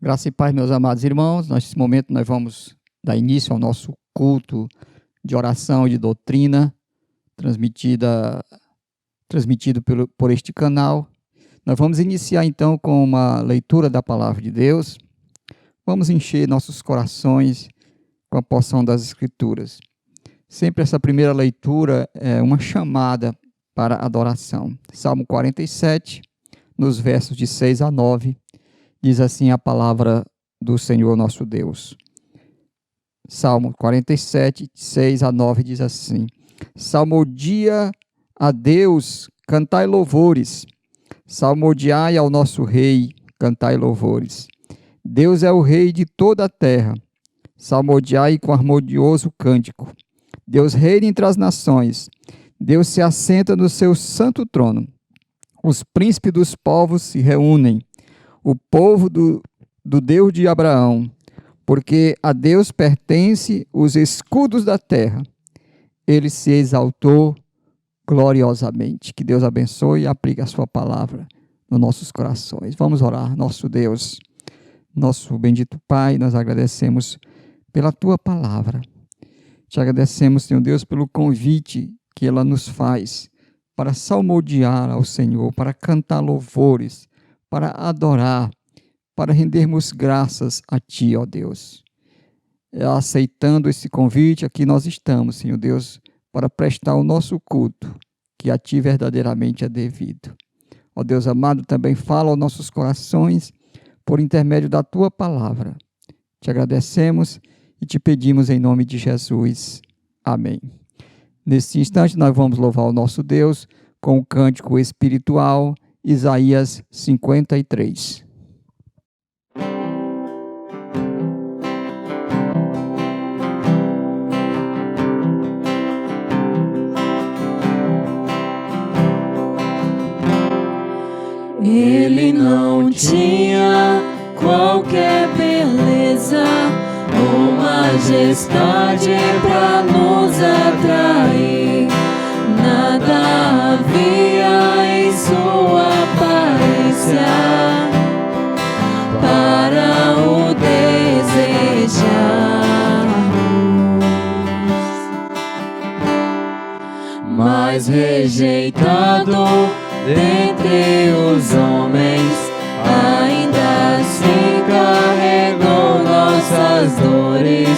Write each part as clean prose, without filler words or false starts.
Graça e paz, meus amados irmãos. Nesse momento nós vamos dar início ao nosso culto de oração e de doutrina, transmitido por este canal. Nós vamos iniciar então com uma leitura da palavra de Deus. Vamos encher nossos corações com a porção das Escrituras. Sempre essa primeira leitura é uma chamada para adoração. Salmo 47, nos versos de 6 a 9, diz assim a palavra do Senhor nosso Deus. Salmo 47, 6 a 9 diz assim: Salmodia a Deus, cantai louvores. Salmodiai ao nosso Rei, cantai louvores. Deus é o Rei de toda a terra. Salmodiai com harmonioso cântico. Deus reina entre as nações. Deus se assenta no seu santo trono. Os príncipes dos povos se reúnem. O povo do Deus de Abraão, porque a Deus pertence os escudos da terra. Ele se exaltou gloriosamente. Que Deus abençoe e aplique a sua palavra nos nossos corações. Vamos orar. Nosso Deus, nosso bendito Pai, nós agradecemos pela tua palavra. Te agradecemos, Senhor Deus, pelo convite que ela nos faz para salmodiar ao Senhor, para cantar louvores, para adorar, para rendermos graças a Ti, ó Deus. Aceitando esse convite, aqui nós estamos, Senhor Deus, para prestar o nosso culto, que a Ti verdadeiramente é devido. Ó Deus amado, também fala aos nossos corações, por intermédio da Tua palavra. Te agradecemos e te pedimos em nome de Jesus. Amém. Neste instante, nós vamos louvar o nosso Deus com o cântico espiritual, Isaías 53. Ele não tinha qualquer beleza ou majestade para nos atrair. Nada havia em sua aparência para o desejarmos, mas rejeitado dentre os homens, ainda assim carregou nossas dores.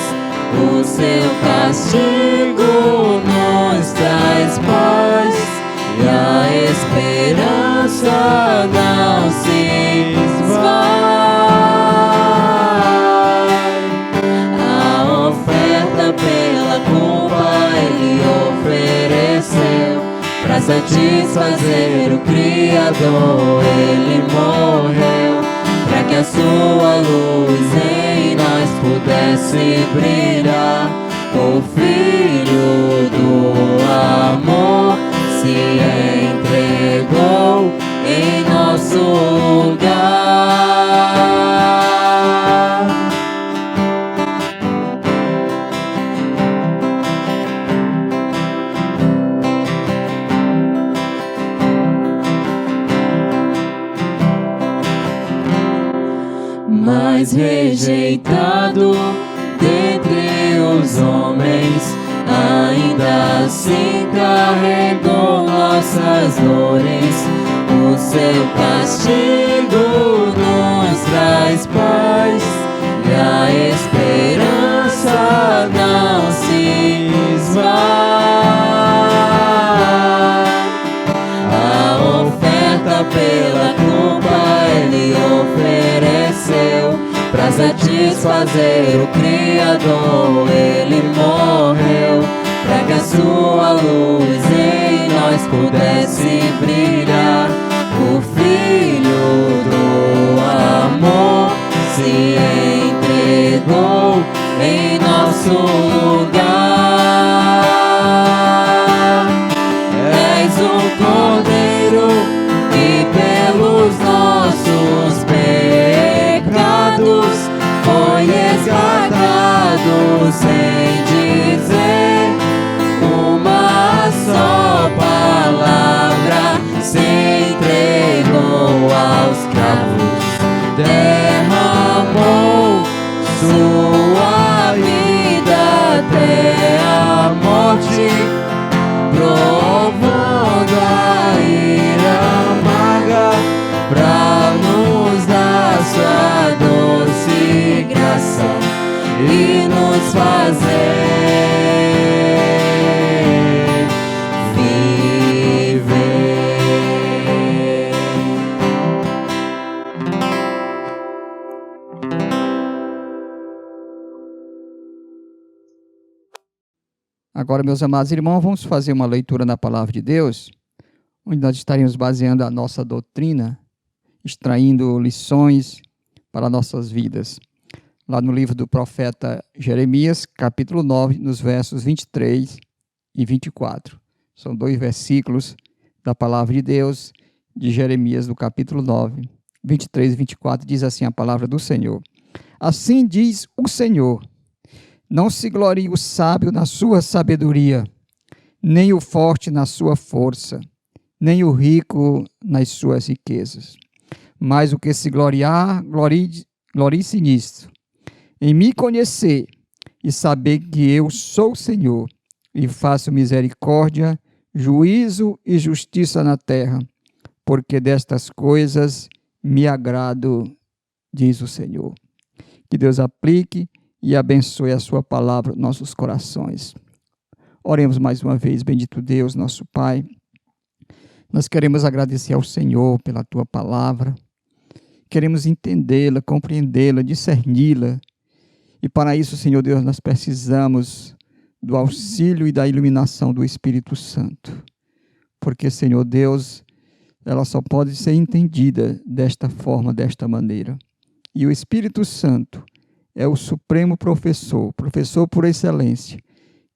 O seu castigo nos traz paz e a esperança não se esvai. A oferta pela culpa Ele ofereceu, para satisfazer o Criador. Ele morreu para que a sua luz em nós pudesse brilhar. O Filho do amor se entregou em nosso lugar. Mas rejeitado dentre os homens, ainda assim carregou nossas dores. O seu castigo nos traz paz e a esperança não se esvai. A oferta pela culpa Ele ofereceu, para satisfazer o Criador. Ele morreu para que a sua luz em nós pudesse brilhar. O Filho do amor se entregou em nosso lugar. És o Cordeiro que pelos nossos pecados foi resgatado, sem dizer uma só palavra, se entregou aos cravos, derramou provando a ira amarga, pra nos dar sua doce graça e nos fazer Agora, meus amados irmãos, vamos fazer uma leitura na Palavra de Deus, onde nós estaremos baseando a nossa doutrina, extraindo lições para nossas vidas. Lá no livro do profeta Jeremias, capítulo 9, nos versos 23 e 24. São 2 versículos da Palavra de Deus, de Jeremias, do capítulo 9, 23 e 24, diz assim a palavra do Senhor. Assim diz o Senhor: não se glorie o sábio na sua sabedoria, nem o forte na sua força, nem o rico nas suas riquezas. Mas o que se gloriar, glorie-se nisto, em me conhecer e saber que eu sou o Senhor, e faço misericórdia, juízo e justiça na terra, porque destas coisas me agrado, diz o Senhor. Que Deus aplique e abençoe a sua palavra nos nossos corações. Oremos mais uma vez. Bendito Deus, nosso Pai. Nós queremos agradecer ao Senhor pela tua palavra. Queremos entendê-la, compreendê-la, discerni-la. E para isso, Senhor Deus, nós precisamos do auxílio e da iluminação do Espírito Santo. Porque, Senhor Deus, ela só pode ser entendida desta forma, desta maneira. E o Espírito Santo é o supremo professor por excelência,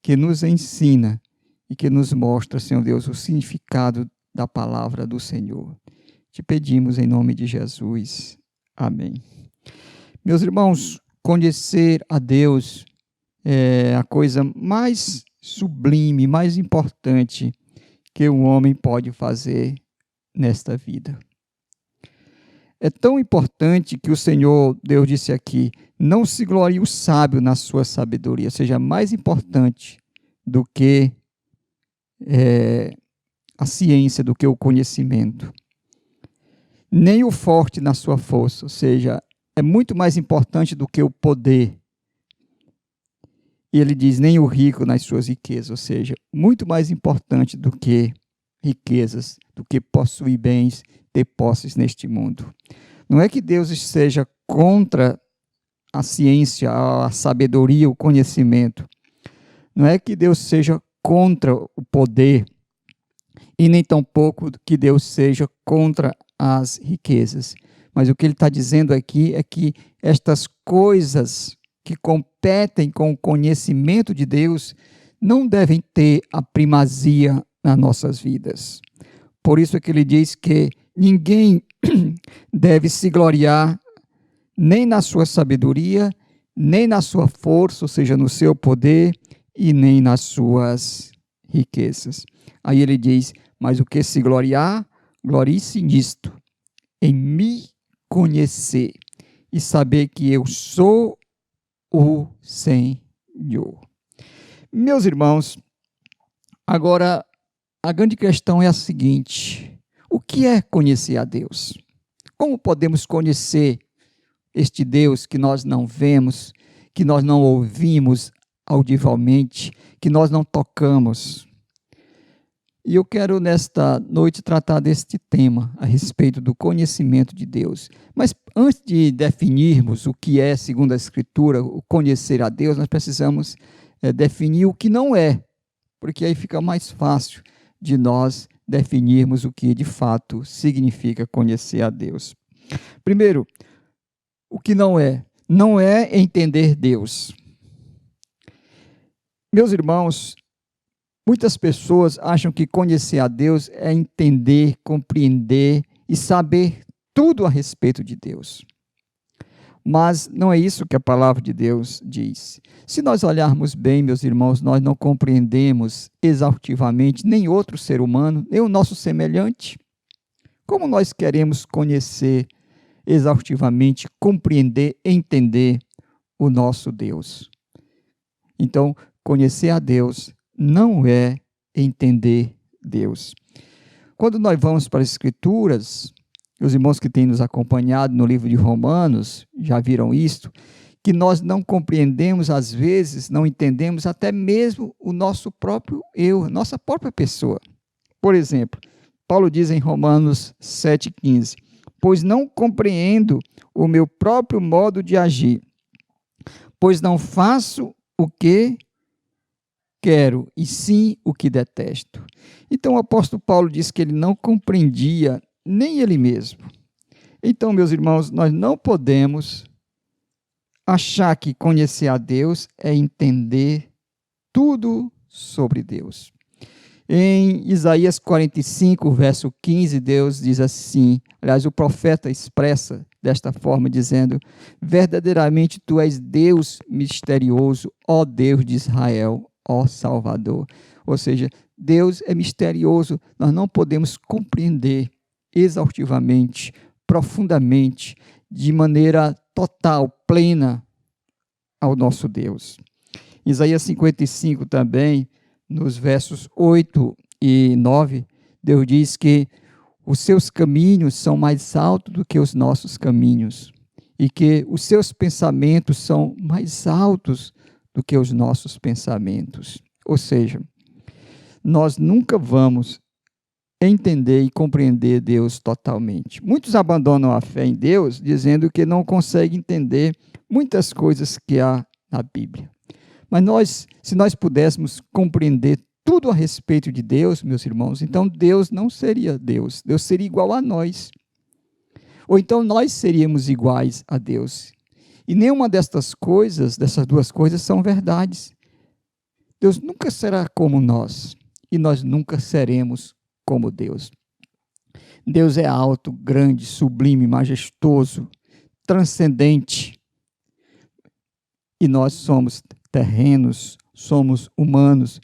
que nos ensina e que nos mostra, Senhor Deus, o significado da palavra do Senhor. Te pedimos em nome de Jesus. Amém. Meus irmãos, conhecer a Deus é a coisa mais sublime, mais importante que um homem pode fazer nesta vida. É tão importante que o Senhor, Deus disse aqui, não se glorie o sábio na sua sabedoria, seja mais importante do que a ciência, do que o conhecimento. Nem o forte na sua força, ou seja, é muito mais importante do que o poder. E ele diz, nem o rico nas suas riquezas, ou seja, muito mais importante do que riquezas, do que possuir bens, ter posses neste mundo. Não é que Deus esteja contra a ciência, a sabedoria, o conhecimento. Não é que Deus seja contra o poder e nem tampouco que Deus seja contra as riquezas. Mas o que ele está dizendo aqui é que estas coisas que competem com o conhecimento de Deus não devem ter a primazia nas nossas vidas. Por isso é que ele diz que ninguém deve se gloriar nem na sua sabedoria, nem na sua força, ou seja, no seu poder, e nem nas suas riquezas. Aí ele diz, mas o que se gloriar, glorie-se nisto, em me conhecer e saber que eu sou o Senhor. Meus irmãos, agora a grande questão é a seguinte: o que é conhecer a Deus? Como podemos conhecer este Deus que nós não vemos, que nós não ouvimos audivelmente, que nós não tocamos? E eu quero nesta noite tratar deste tema, a respeito do conhecimento de Deus. Mas antes de definirmos o que é, segundo a Escritura, o conhecer a Deus, nós precisamos definir o que não é, porque aí fica mais fácil de nós definirmos o que de fato significa conhecer a Deus. Primeiro, o que não é? Não é entender Deus. Meus irmãos, muitas pessoas acham que conhecer a Deus é entender, compreender e saber tudo a respeito de Deus. Mas não é isso que a palavra de Deus diz. Se nós olharmos bem, meus irmãos, nós não compreendemos exaustivamente nem outro ser humano, nem o nosso semelhante. Como nós queremos conhecer exaustivamente, compreender, entender o nosso Deus? Então, conhecer a Deus não é entender Deus. Quando nós vamos para as Escrituras, os irmãos que têm nos acompanhado no livro de Romanos já viram isto, que nós não compreendemos, às vezes, não entendemos até mesmo o nosso próprio eu, nossa própria pessoa. Por exemplo, Paulo diz em Romanos 7,15, pois não compreendo o meu próprio modo de agir, pois não faço o que quero, e sim o que detesto. Então o apóstolo Paulo diz que ele não compreendia nem ele mesmo. Então, meus irmãos, nós não podemos achar que conhecer a Deus é entender tudo sobre Deus. Em Isaías 45, verso 15, Deus diz assim, aliás, o profeta expressa desta forma, dizendo, verdadeiramente tu és Deus misterioso, ó Deus de Israel, ó Salvador. Ou seja, Deus é misterioso, nós não podemos compreender exaustivamente, profundamente, de maneira total, plena ao nosso Deus. Isaías 55 também, nos versos 8 e 9, Deus diz que os seus caminhos são mais altos do que os nossos caminhos e que os seus pensamentos são mais altos do que os nossos pensamentos. Ou seja, nós nunca vamos entender e compreender Deus totalmente. Muitos abandonam a fé em Deus dizendo que não conseguem entender muitas coisas que há na Bíblia. Mas se nós pudéssemos compreender tudo a respeito de Deus, meus irmãos, então Deus não seria Deus. Deus seria igual a nós. Ou então nós seríamos iguais a Deus. E nenhuma dessas duas coisas são verdades. Deus nunca será como nós. E nós nunca seremos como Deus. Deus é alto, grande, sublime, majestoso, transcendente. E nós somos terrenos, somos humanos,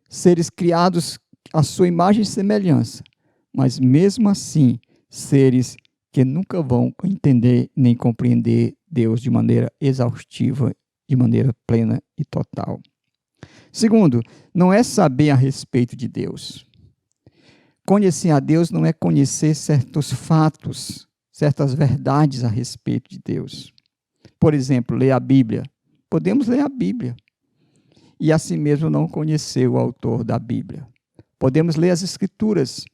seres criados à sua imagem e semelhança, mas mesmo assim, seres que nunca vão entender nem compreender Deus de maneira exaustiva, de maneira plena e total. Segundo, não é saber a respeito de Deus. Conhecer a Deus não é conhecer certos fatos, certas verdades a respeito de Deus. Por exemplo, ler a Bíblia. Podemos ler a Bíblia e assim mesmo não conhecer o autor da Bíblia. Podemos ler as Escrituras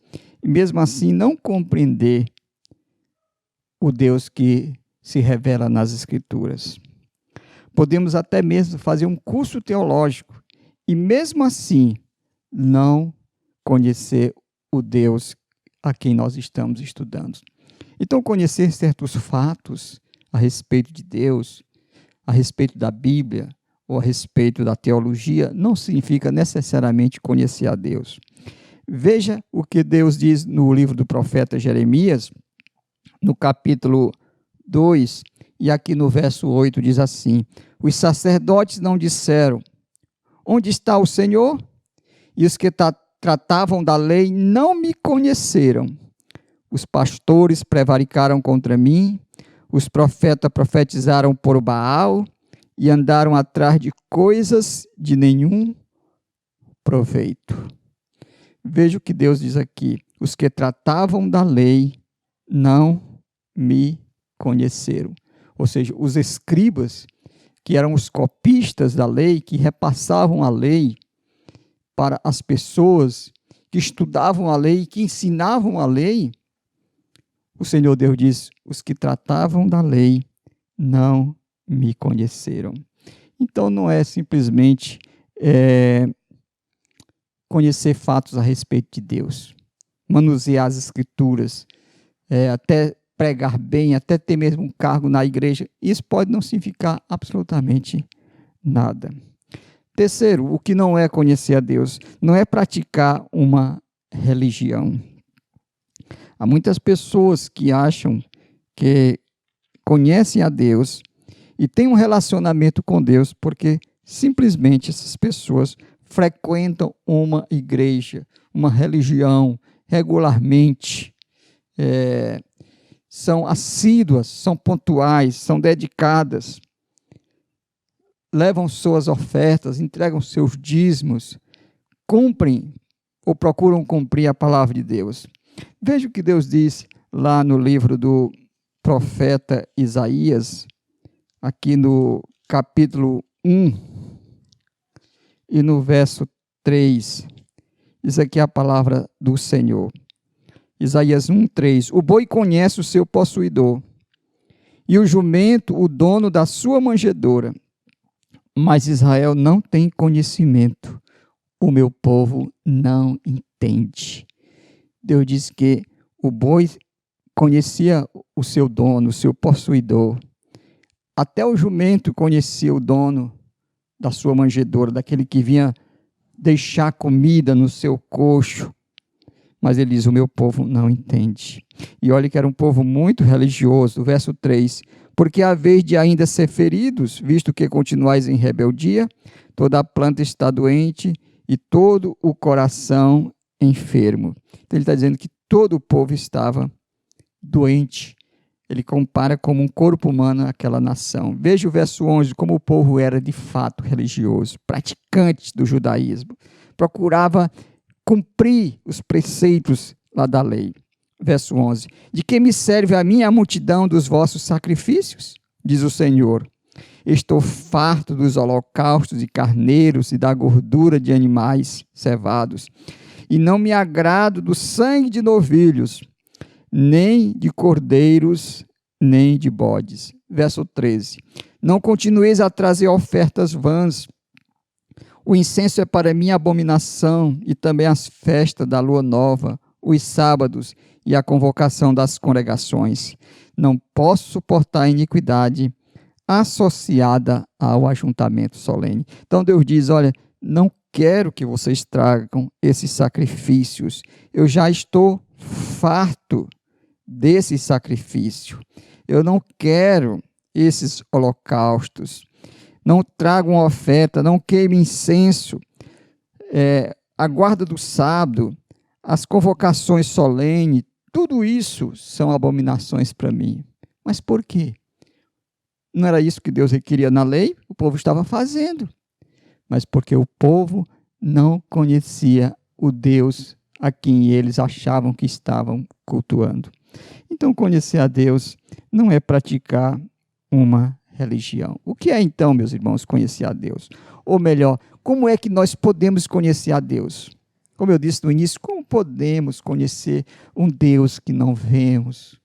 e mesmo assim não compreender o Deus que se revela nas Escrituras. Podemos até mesmo fazer um curso teológico e mesmo assim não conhecer o Deus a quem nós estamos estudando. Então, conhecer certos fatos a respeito de Deus, a respeito da Bíblia ou a respeito da teologia, não significa necessariamente conhecer a Deus. Veja o que Deus diz no livro do profeta Jeremias, no capítulo 2, e aqui no verso 8 diz assim, os sacerdotes não disseram, onde está o Senhor? E os que tratavam da lei não me conheceram. Os pastores prevaricaram contra mim, os profetas profetizaram por Baal e andaram atrás de coisas de nenhum proveito. Veja o que Deus diz aqui. Os que tratavam da lei não me conheceram. Ou seja, os escribas, que eram os copistas da lei, que repassavam a lei para as pessoas que estudavam a lei, que ensinavam a lei, o Senhor Deus diz, os que tratavam da lei não me conheceram. Então não é simplesmente conhecer fatos a respeito de Deus, manusear as Escrituras, até pregar bem, até ter mesmo um cargo na igreja, isso pode não significar absolutamente nada. Terceiro, o que não é conhecer a Deus, não é praticar uma religião. Há muitas pessoas que acham que conhecem a Deus e têm um relacionamento com Deus porque simplesmente essas pessoas frequentam uma igreja, uma religião regularmente, são assíduas, são pontuais, são dedicadas, levam suas ofertas, entregam seus dízimos cumprem ou procuram cumprir a palavra de Deus. Veja o que Deus diz lá no livro do profeta Isaías, aqui no capítulo 1 e no verso 3. Isso aqui é a palavra do Senhor. Isaías 1:3. O boi conhece o seu possuidor, e o jumento o dono da sua manjedoura. Mas Israel não tem conhecimento. O meu povo não entende. Deus diz que o boi conhecia o seu dono, o seu possuidor. Até o jumento conhecia o dono da sua manjedoura, daquele que vinha deixar comida no seu coxo. Mas ele diz, o meu povo não entende. E olha que era um povo muito religioso. Verso 3. Porque a vez de ainda ser feridos, visto que continuais em rebeldia, toda a planta está doente e todo o coração enfermo. Então ele está dizendo que todo o povo estava doente. Ele compara como um corpo humano aquela nação. Veja o verso 11, como o povo era de fato religioso, praticante do judaísmo. Procurava cumprir os preceitos lá da lei. Verso 11. De que me serve a mim a multidão dos vossos sacrifícios? Diz o Senhor. Estou farto dos holocaustos de carneiros e da gordura de animais cevados. E não me agrado do sangue de novilhos, nem de cordeiros, nem de bodes. Verso 13. Não continueis a trazer ofertas vãs. O incenso é para mim abominação, e também as festas da lua nova, os sábados e a convocação das congregações. Não posso suportar a iniquidade associada ao ajuntamento solene. Então Deus diz, olha, não quero que vocês tragam esses sacrifícios. Eu já estou farto desse sacrifício. Eu não quero esses holocaustos. Não tragam oferta, não queimem incenso. A guarda do sábado, as convocações solenes, tudo isso são abominações para mim. Mas por quê? Não era isso que Deus requeria na lei? O povo estava fazendo. Mas porque o povo não conhecia o Deus a quem eles achavam que estavam cultuando. Então, conhecer a Deus não é praticar uma religião. O que é então, meus irmãos, conhecer a Deus? Ou melhor, como é que nós podemos conhecer a Deus? Como eu disse no início, como podemos conhecer um Deus que não vemos,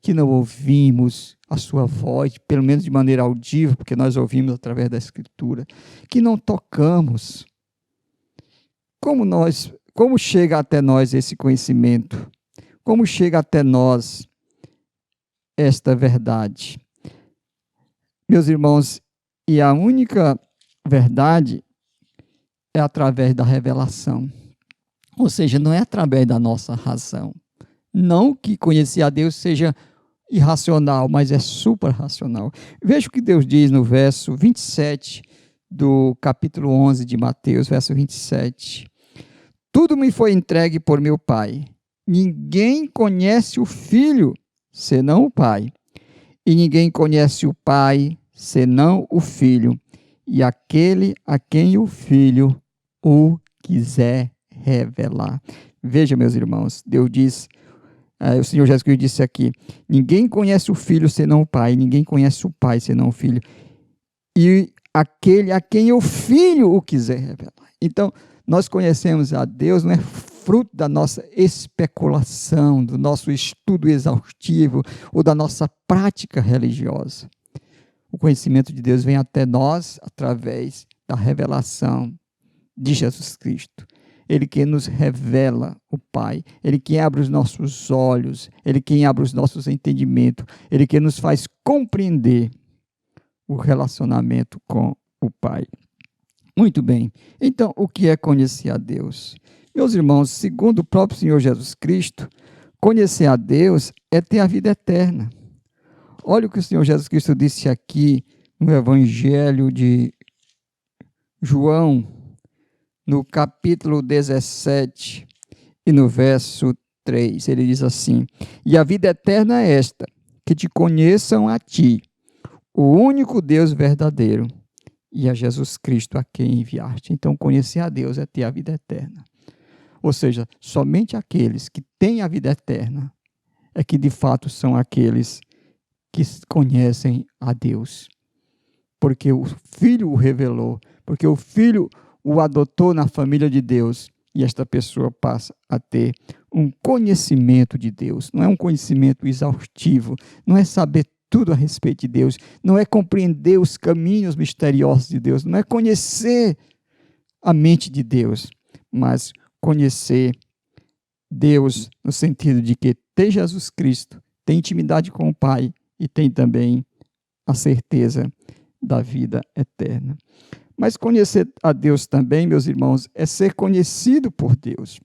que não ouvimos a sua voz, pelo menos de maneira audível, porque nós ouvimos através da Escritura, que não tocamos? Como chega até nós esse conhecimento? Como chega até nós esta verdade? Meus irmãos, e a única verdade é através da revelação. Ou seja, não é através da nossa razão. Não que conhecer a Deus seja irracional, mas é suprarracional. Veja o que Deus diz no verso 27 do capítulo 11 de Mateus, verso 27. Tudo me foi entregue por meu Pai. Ninguém conhece o Filho, senão o Pai. E ninguém conhece o Pai, senão o Filho, e aquele a quem o Filho o quiser revelar. Veja, meus irmãos, Deus diz, o Senhor Jesus Cristo disse aqui, ninguém conhece o Filho senão o Pai, ninguém conhece o Pai senão o Filho, e aquele a quem o Filho o quiser revelar. Então, nós conhecemos a Deus, não é fruto da nossa especulação, do nosso estudo exaustivo ou da nossa prática religiosa. O conhecimento de Deus vem até nós através da revelação de Jesus Cristo. Ele que nos revela o Pai, Ele que abre os nossos olhos, Ele que abre os nossos entendimentos, Ele que nos faz compreender o relacionamento com o Pai. Muito bem, então o que é conhecer a Deus? Meus irmãos, segundo o próprio Senhor Jesus Cristo, conhecer a Deus é ter a vida eterna. Olha o que o Senhor Jesus Cristo disse aqui no Evangelho de João, no capítulo 17 e no verso 3. Ele diz assim, e a vida eterna é esta, que te conheçam a ti, o único Deus verdadeiro, e a Jesus Cristo a quem enviaste. Então, conhecer a Deus é ter a vida eterna. Ou seja, somente aqueles que têm a vida eterna é que de fato são aqueles que conhecem a Deus. Porque o Filho o revelou, porque o Filho o adotou na família de Deus, e esta pessoa passa a ter um conhecimento de Deus. Não é um conhecimento exaustivo, não é saber tudo a respeito de Deus, não é compreender os caminhos misteriosos de Deus, não é conhecer a mente de Deus, mas conhecer Deus no sentido de que tem Jesus Cristo, tem intimidade com o Pai e tem também a certeza da vida eterna. Mas conhecer a Deus também, meus irmãos, é ser conhecido por Deus.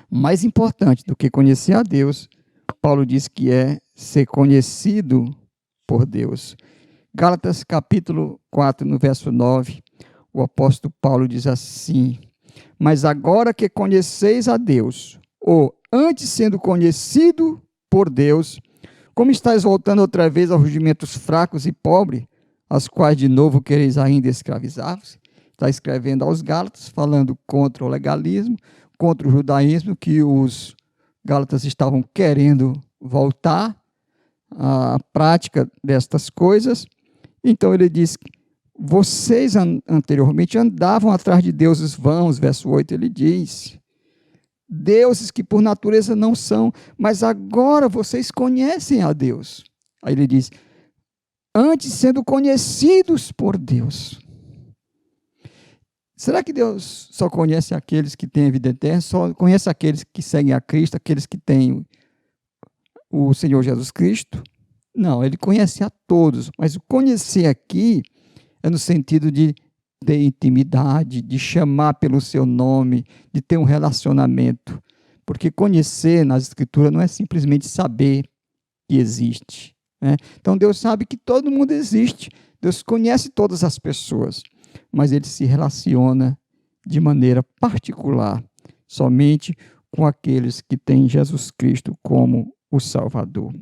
Mais importante do que conhecer a Deus, Paulo diz que é ser conhecido por Deus. Gálatas capítulo 4, no verso 9, o apóstolo Paulo diz assim: mas agora que conheceis a Deus, ou antes sendo conhecido por Deus, como estáis voltando outra vez aos rudimentos fracos e pobres, as quais de novo quereis ainda escravizar-vos? Está escrevendo aos Gálatas, falando contra o legalismo, contra o judaísmo, que os Gálatas estavam querendo voltar à prática destas coisas. Então ele diz: vocês anteriormente andavam atrás de deuses vãos, verso 8 ele diz, deuses que por natureza não são, mas agora vocês conhecem a Deus. Aí ele diz: antes sendo conhecidos por Deus. Será que Deus só conhece aqueles que têm a vida eterna? Só conhece aqueles que seguem a Cristo, aqueles que têm o Senhor Jesus Cristo? Não, ele conhece a todos, mas o conhecer aqui é no sentido de ter intimidade, de chamar pelo seu nome, de ter um relacionamento. Porque conhecer nas Escrituras não é simplesmente saber que existe. Então Deus sabe que todo mundo existe, Deus conhece todas as pessoas, mas ele se relaciona de maneira particular, somente com aqueles que têm Jesus Cristo como o Salvador.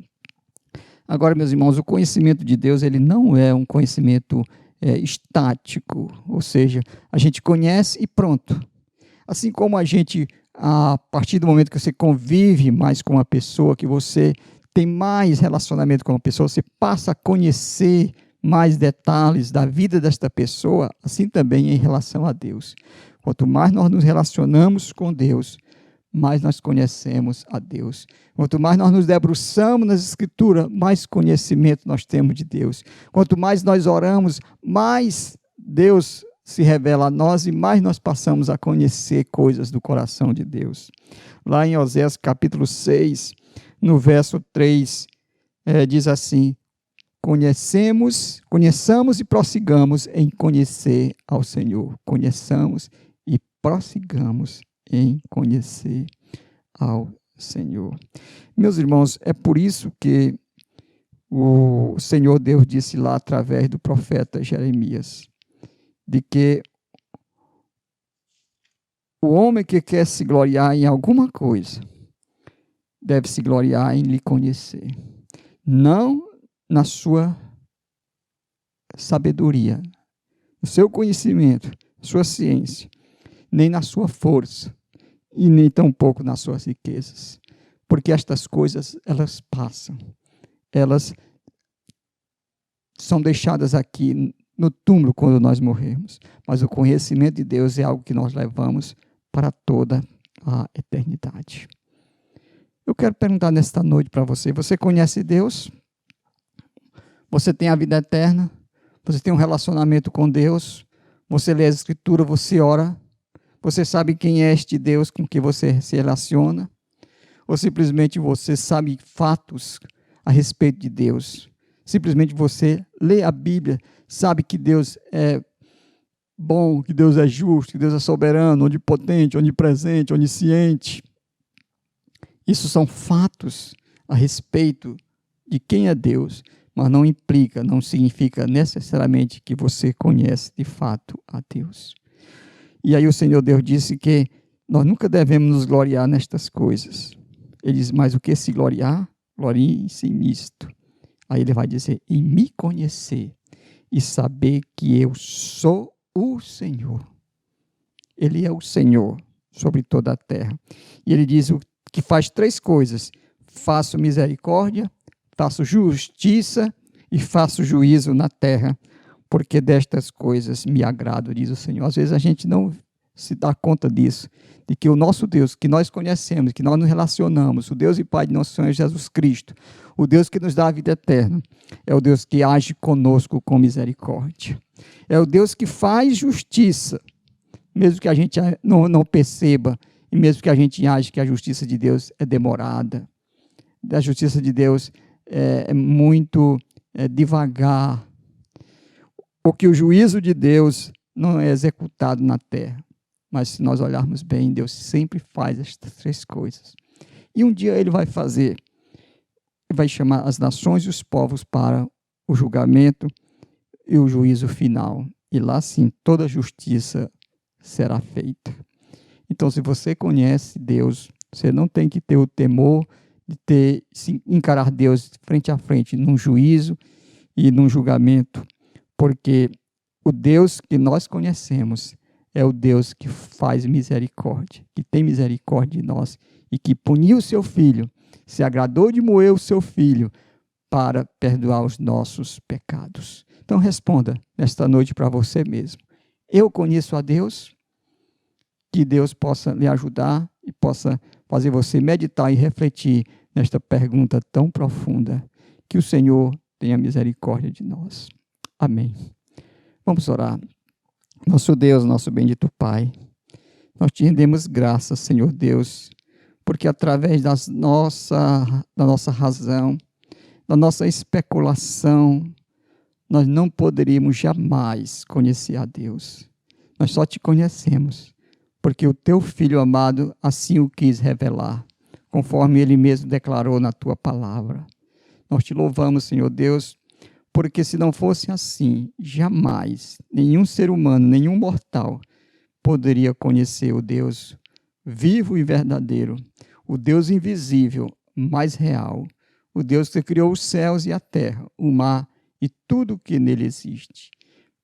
Agora, meus irmãos, o conhecimento de Deus ele não é um conhecimento estático, ou seja, a gente conhece e pronto. Assim como a gente, a partir do momento que você convive mais com uma pessoa, que você tem mais relacionamento com uma pessoa, você passa a conhecer mais detalhes da vida desta pessoa, assim também em relação a Deus. Quanto mais nós nos relacionamos com Deus, mais nós conhecemos a Deus. Quanto mais nós nos debruçamos nas Escrituras, mais conhecimento nós temos de Deus. Quanto mais nós oramos, mais Deus se revela a nós e mais nós passamos a conhecer coisas do coração de Deus. Lá em Oséias capítulo 6, no verso 3, diz assim: conheçamos e prossigamos em conhecer ao Senhor. Conheçamos e prossigamos em conhecer ao Senhor. Meus irmãos, é por isso que o Senhor Deus disse lá através do profeta Jeremias, de que o homem que quer se gloriar em alguma coisa, deve se gloriar em lhe conhecer. Não na sua sabedoria, no seu conhecimento, sua ciência, nem na sua força, e nem tampouco nas suas riquezas. Porque estas coisas, elas passam. Elas são deixadas aqui no túmulo quando nós morremos. Mas o conhecimento de Deus é algo que nós levamos para toda a eternidade. Eu quero perguntar nesta noite para você: você conhece Deus? Você tem a vida eterna? Você tem um relacionamento com Deus? Você lê as Escrituras, você ora? Você sabe quem é este Deus com que você se relaciona? Ou simplesmente você sabe fatos a respeito de Deus? Simplesmente você lê a Bíblia, sabe que Deus é bom, que Deus é justo, que Deus é soberano, onipotente, onipresente, onisciente. Isso são fatos a respeito de quem é Deus, mas não implica, não significa necessariamente que você conhece de fato a Deus. E aí o Senhor Deus disse que nós nunca devemos nos gloriar nestas coisas. Ele diz: mas o que se gloriar? Glorie-se nisto. Aí ele vai dizer: em me conhecer e saber que eu sou o Senhor. Ele é o Senhor sobre toda a terra. E ele diz que faz 3 coisas: faço misericórdia, faço justiça e faço juízo na terra, porque destas coisas me agrado, diz o Senhor. Às vezes a gente não se dá conta disso, de que o nosso Deus, que nós conhecemos, que nós nos relacionamos, o Deus e Pai de nosso Senhor Jesus Cristo, o Deus que nos dá a vida eterna, é o Deus que age conosco com misericórdia. É o Deus que faz justiça, mesmo que a gente não perceba, e mesmo que a gente ache que a justiça de Deus é demorada. A justiça de Deus é muito devagar. Ou que o juízo de Deus não é executado na terra. Mas se nós olharmos bem, Deus sempre faz estas 3 coisas. E um dia ele vai fazer, vai chamar as nações e os povos para o julgamento e o juízo final. E lá sim, toda justiça será feita. Então, se você conhece Deus, você não tem que ter o temor de encarar Deus frente a frente num juízo e num julgamento, porque o Deus que nós conhecemos é o Deus que faz misericórdia, que tem misericórdia de nós e que puniu o seu filho, se agradou de moer o seu filho para perdoar os nossos pecados. Então responda nesta noite para você mesmo: eu conheço a Deus? Que Deus possa lhe ajudar e possa fazer você meditar e refletir nesta pergunta tão profunda. Que o Senhor tenha misericórdia de nós. Amém. Vamos orar. Nosso Deus, nosso bendito Pai, nós te rendemos graças, Senhor Deus, porque através da nossa razão, da nossa especulação, nós não poderíamos jamais conhecer a Deus. Nós só te conhecemos porque o teu Filho amado assim o quis revelar, conforme ele mesmo declarou na tua palavra. Nós te louvamos, Senhor Deus, porque se não fosse assim, jamais nenhum ser humano, nenhum mortal poderia conhecer o Deus vivo e verdadeiro, o Deus invisível, mas real, o Deus que criou os céus e a terra, o mar e tudo o que nele existe.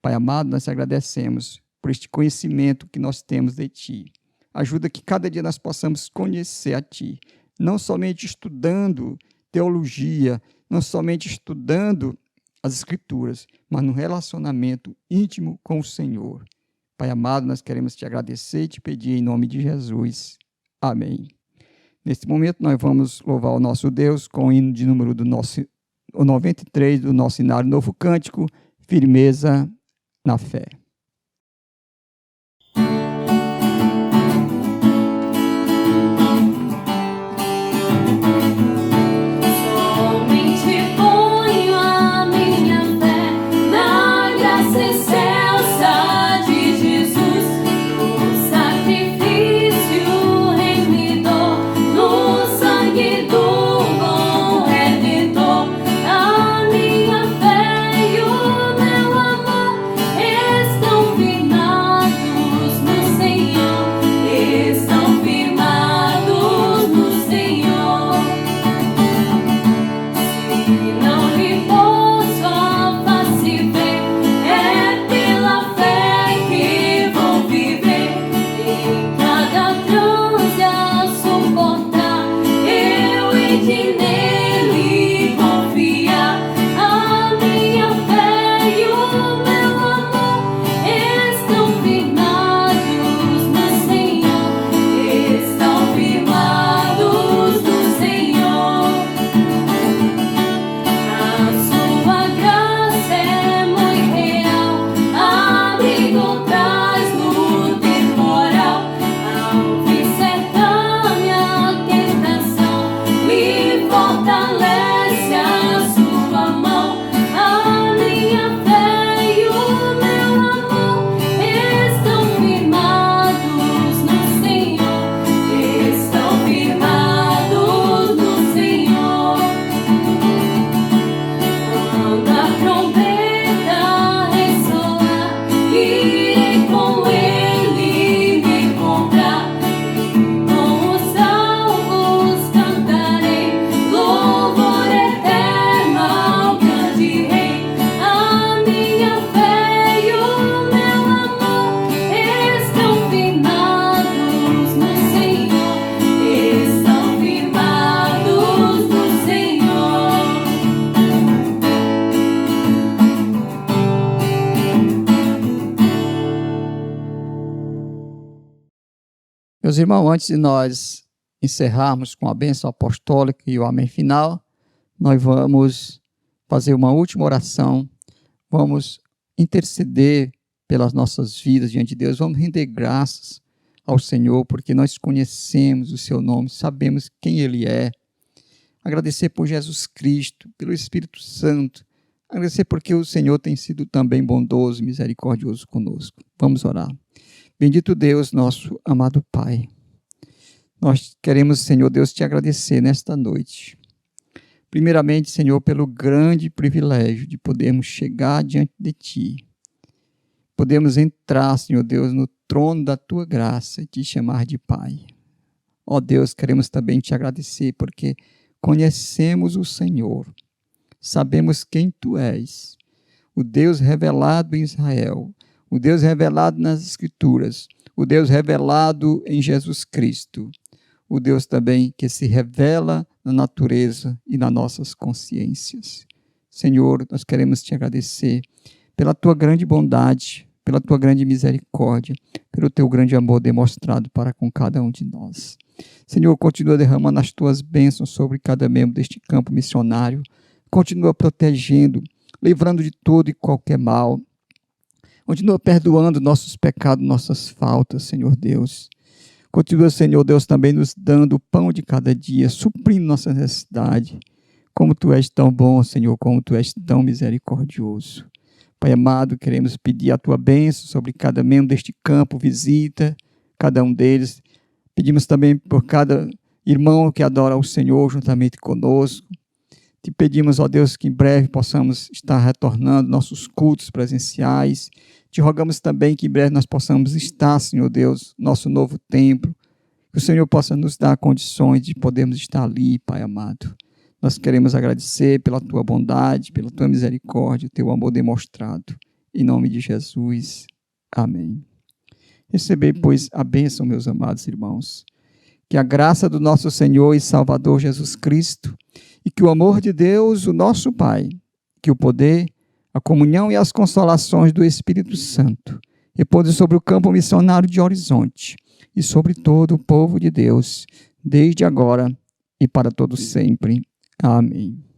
Pai amado, nós te agradecemos por este conhecimento que nós temos de Ti. Ajuda que cada dia nós possamos conhecer a Ti, não somente estudando teologia, não somente estudando as Escrituras, mas no relacionamento íntimo com o Senhor. Pai amado, nós queremos Te agradecer e Te pedir em nome de Jesus. Amém. Neste momento nós vamos louvar o nosso Deus com o hino de número o 93 do nosso Inário Novo Cântico, Firmeza na Fé. Está Meus irmãos, antes de nós encerrarmos com a bênção apostólica e o amém final, nós vamos fazer uma última oração, vamos interceder pelas nossas vidas diante de Deus, vamos render graças ao Senhor, porque nós conhecemos o seu nome, sabemos quem Ele é. Agradecer por Jesus Cristo, pelo Espírito Santo, agradecer porque o Senhor tem sido também bondoso e misericordioso conosco. Vamos orar. Bendito Deus, nosso amado Pai. Nós queremos, Senhor Deus, te agradecer nesta noite. Primeiramente, Senhor, pelo grande privilégio de podermos chegar diante de Ti. Podemos entrar, Senhor Deus, no trono da Tua graça e te chamar de Pai. Ó Deus, queremos também te agradecer porque conhecemos o Senhor. Sabemos quem Tu és, o Deus revelado em Israel, o Deus revelado nas Escrituras, o Deus revelado em Jesus Cristo, o Deus também que se revela na natureza e nas nossas consciências. Senhor, nós queremos te agradecer pela tua grande bondade, pela tua grande misericórdia, pelo teu grande amor demonstrado para com cada um de nós. Senhor, continua derramando as tuas bênçãos sobre cada membro deste campo missionário, continua protegendo, livrando de todo e qualquer mal, continua perdoando nossos pecados, nossas faltas, Senhor Deus. Continua, Senhor Deus, também nos dando o pão de cada dia, suprindo nossa necessidade. Como Tu és tão bom, Senhor, como Tu és tão misericordioso. Pai amado, queremos pedir a Tua bênção sobre cada membro deste campo, visita cada um deles. Pedimos também por cada irmão que adora o Senhor juntamente conosco. Te pedimos, ó Deus, que em breve possamos estar retornando nossos cultos presenciais. Te rogamos também que em breve nós possamos estar, Senhor Deus, nosso novo templo. Que o Senhor possa nos dar condições de podermos estar ali, Pai amado. Nós queremos agradecer pela Tua bondade, pela Tua misericórdia, o Teu amor demonstrado. Em nome de Jesus. Amém. Recebei, pois, a bênção, meus amados irmãos. Que a graça do nosso Senhor e Salvador Jesus Cristo e que o amor de Deus, o nosso Pai, que o poder, a comunhão e as consolações do Espírito Santo repousem sobre o campo missionário de Horizonte e sobre todo o povo de Deus, desde agora e para todo sempre. Amém.